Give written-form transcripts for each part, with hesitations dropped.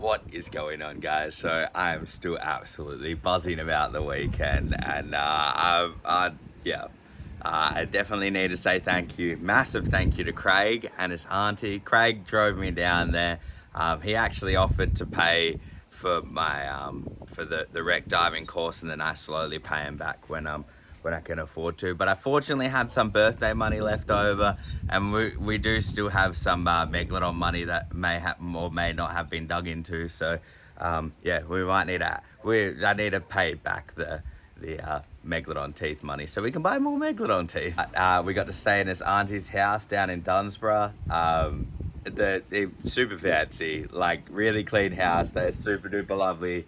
What is going on, guys? So I'm still absolutely buzzing about the weekend, and I definitely need to say thank you, massive thank you to Craig and his auntie. Craig drove me down there. He actually offered to pay for my for the wreck diving course, and then I slowly pay him back when I can afford to. But I fortunately had some birthday money left over, and we do still have some Megalodon money that may have or may not have been dug into. So yeah, we might need I need to pay back the Megalodon teeth money so we can buy more Megalodon teeth. We got to stay in his auntie's house down in Dunsborough. They're super fancy, like really clean house. They're super duper lovely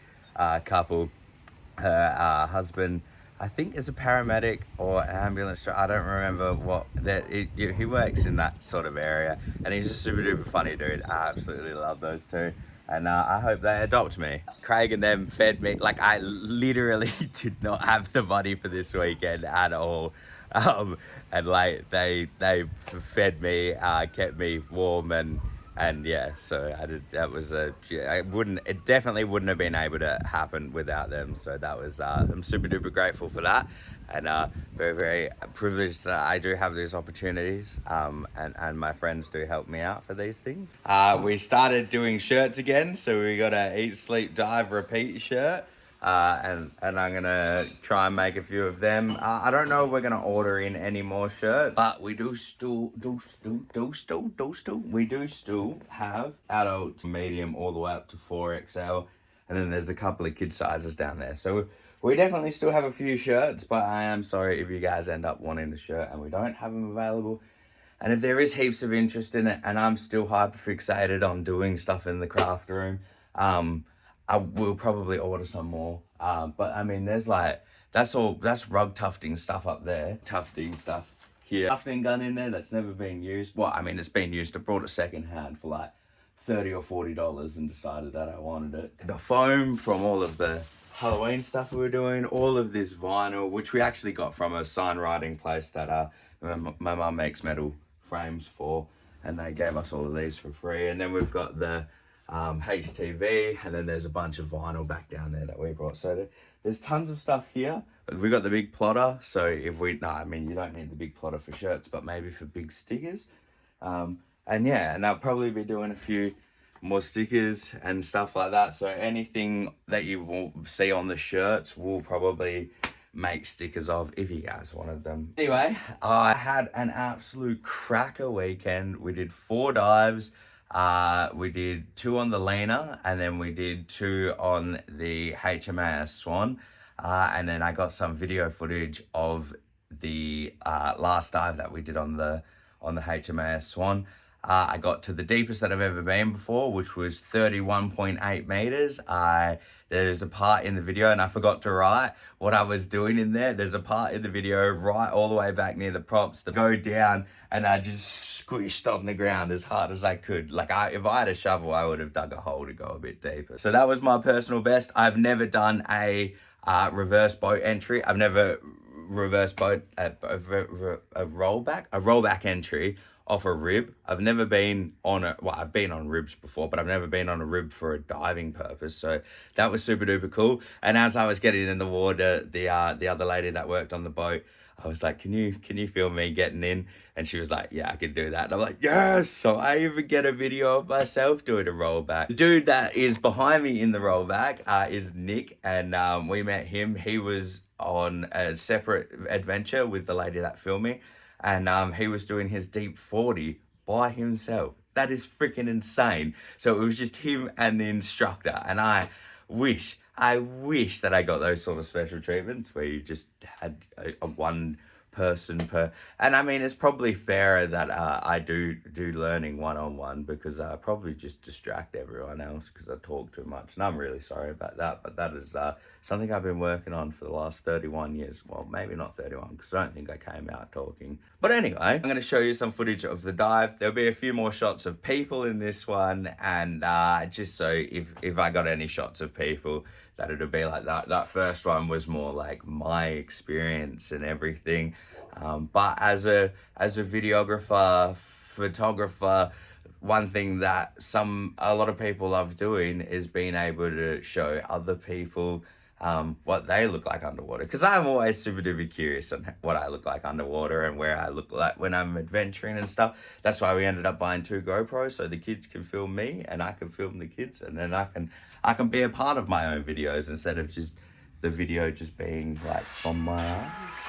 couple. Her husband, I think, is a paramedic or an ambulance driver. I don't remember what that. He works in that sort of area, and he's a super duper funny dude. I absolutely love those two, and I hope they adopt me. Craig and them fed me. Like, I literally did not have the money for this weekend at all. And like they fed me, kept me warm, and yeah, so I did. That was it definitely wouldn't have been able to happen without them. So that was, I'm super duper grateful for that, and very very privileged that I do have these opportunities. And my friends do help me out for these things. We started doing shirts again, so we got a eat, sleep, dive, repeat shirt. And I'm gonna try and make a few of them. I don't know if we're gonna order in any more shirts, but we do still have adults, medium, all the way up to 4XL, and then there's a couple of kid sizes down there. So we definitely still have a few shirts, but I am sorry if you guys end up wanting a shirt and we don't have them available. And if there is heaps of interest in it, and I'm still hyper fixated on doing stuff in the craft room, I will probably order some more. But I mean, there's like, that's rug tufting stuff up there. Tufting stuff here. Tufting gun in there that's never been used. Well, I mean, it's been used. I brought it secondhand for like $30 or $40 and decided that I wanted it. The foam from all of the Halloween stuff we were doing, all of this vinyl, which we actually got from a sign writing place that my mum makes metal frames for, and they gave us all of these for free. And then we've got the HTV, and then there's a bunch of vinyl back down there that we brought. So there's tons of stuff here. We got the big plotter, so if we, no, I mean, you don't need the big plotter for shirts, but maybe for big stickers. And yeah, and I'll probably be doing a few more stickers and stuff like that. So anything that you will see on the shirts, we'll probably make stickers of if you guys wanted them. Anyway, I had an absolute cracker weekend. We did 4 dives. We did 2 on the Lena, and then we did 2 on the HMAS Swan. And then I got some video footage of the last dive that we did on the HMAS Swan. I got to the deepest that I've ever been before, which was 31.8 meters. There's a part in the video, and I forgot to write what I was doing in there. There's a part in the video right all the way back near the props that go down, and I just squished on the ground as hard as I could. Like, if I had a shovel, I would have dug a hole to go a bit deeper. So that was my personal best. I've never done a reverse boat entry. I've never reverse boat a rollback entry off a rib. I've never been on I've been on ribs before, but I've never been on a rib for a diving purpose. So that was super duper cool. And as I was getting in the water, the other lady that worked on the boat, I was like, can you film me getting in? And she was like, yeah, I can do that. And I'm like, yes. So I even get a video of myself doing a rollback. The dude that is behind me in the rollback is Nick, and we met him. He was on a separate adventure with the lady that filmed me, and he was doing his deep 40 by himself. That is freaking insane. So it was just him and the instructor, and I wish that I got those sort of special treatments where you just had a one person per, and I mean, it's probably fairer that I do learning one-on-one, because I probably just distract everyone else because I talk too much, and I'm really sorry about that. But that is something I've been working on for the last 31 years. Well, maybe not 31, because I don't think I came out talking. But anyway, I'm going to show you some footage of the dive. There'll be a few more shots of people in this one, and just so if I got any shots of people, that it'll be like that. That first one was more like my experience and everything. But as a videographer, photographer, one thing that a lot of people love doing is being able to show other people what they look like underwater, because I'm always super duper curious on what I look like underwater and where I look like when I'm adventuring and stuff. That's why we ended up buying 2 GoPros, so the kids can film me and I can film the kids, and then I can be a part of my own videos instead of just the video just being like from my eyes.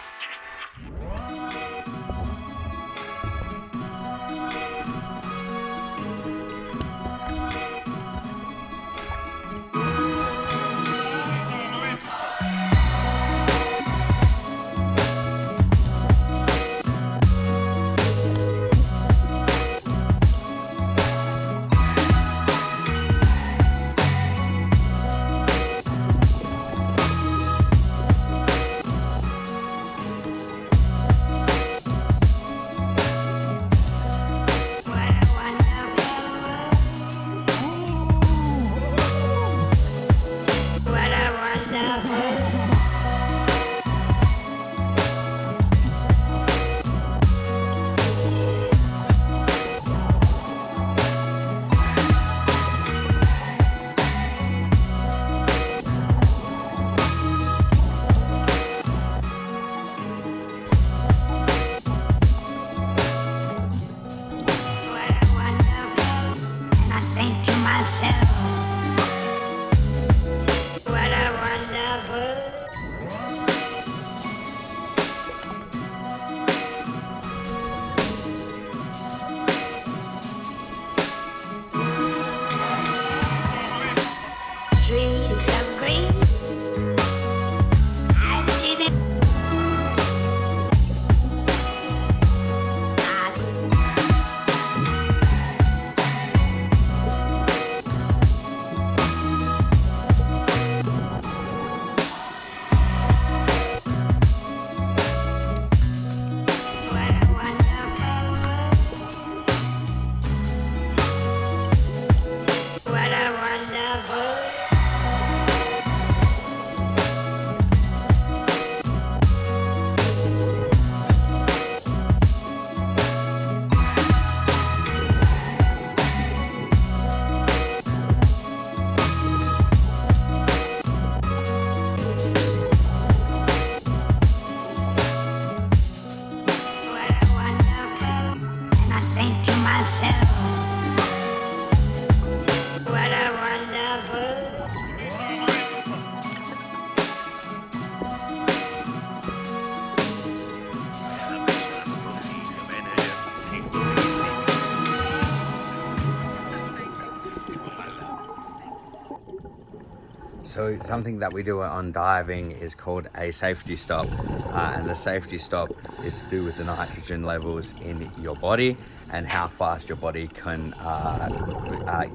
So something that we do on diving is called a safety stop, and the safety stop is to do with the nitrogen levels in your body and how fast your body can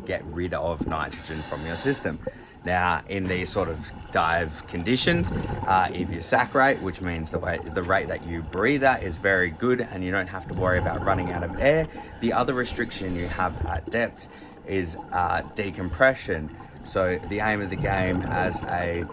get rid of nitrogen from your system. Now, in these sort of dive conditions, if you saturate, which means the rate that you breathe at is very good and you don't have to worry about running out of air, the other restriction you have at depth is decompression. So the aim of the game as a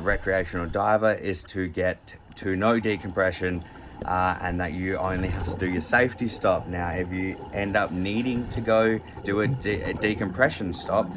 recreational diver is to get to no decompression, and that you only have to do your safety stop. Now, if you end up needing to go do a decompression stop,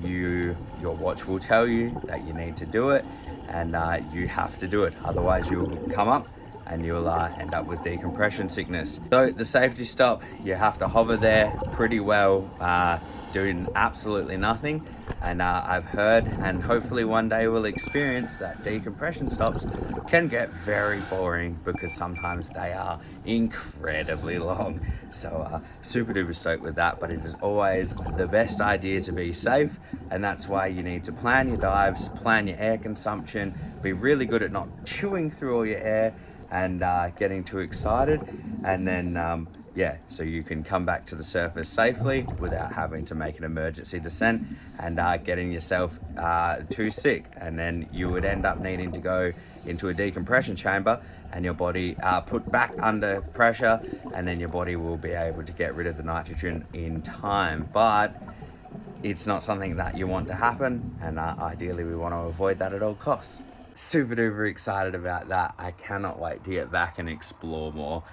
your watch will tell you that you need to do it, and you have to do it. Otherwise, you'll come up and you'll end up with decompression sickness. So the safety stop, you have to hover there pretty well, doing absolutely nothing. And I've heard, and hopefully one day we'll experience, that decompression stops can get very boring because sometimes they are incredibly long. So super duper stoked with that, but it is always the best idea to be safe, and that's why you need to plan your dives, plan your air consumption, be really good at not chewing through all your air and getting too excited, and then so you can come back to the surface safely without having to make an emergency descent and getting yourself too sick. And then you would end up needing to go into a decompression chamber and your body put back under pressure, and then your body will be able to get rid of the nitrogen in time. But it's not something that you want to happen, and ideally we want to avoid that at all costs. Super duper excited about that. I cannot wait to get back and explore more.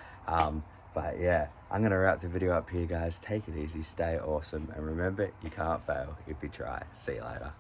But yeah, I'm going to wrap the video up here, guys. Take it easy, stay awesome, and remember, you can't fail if you try. See you later.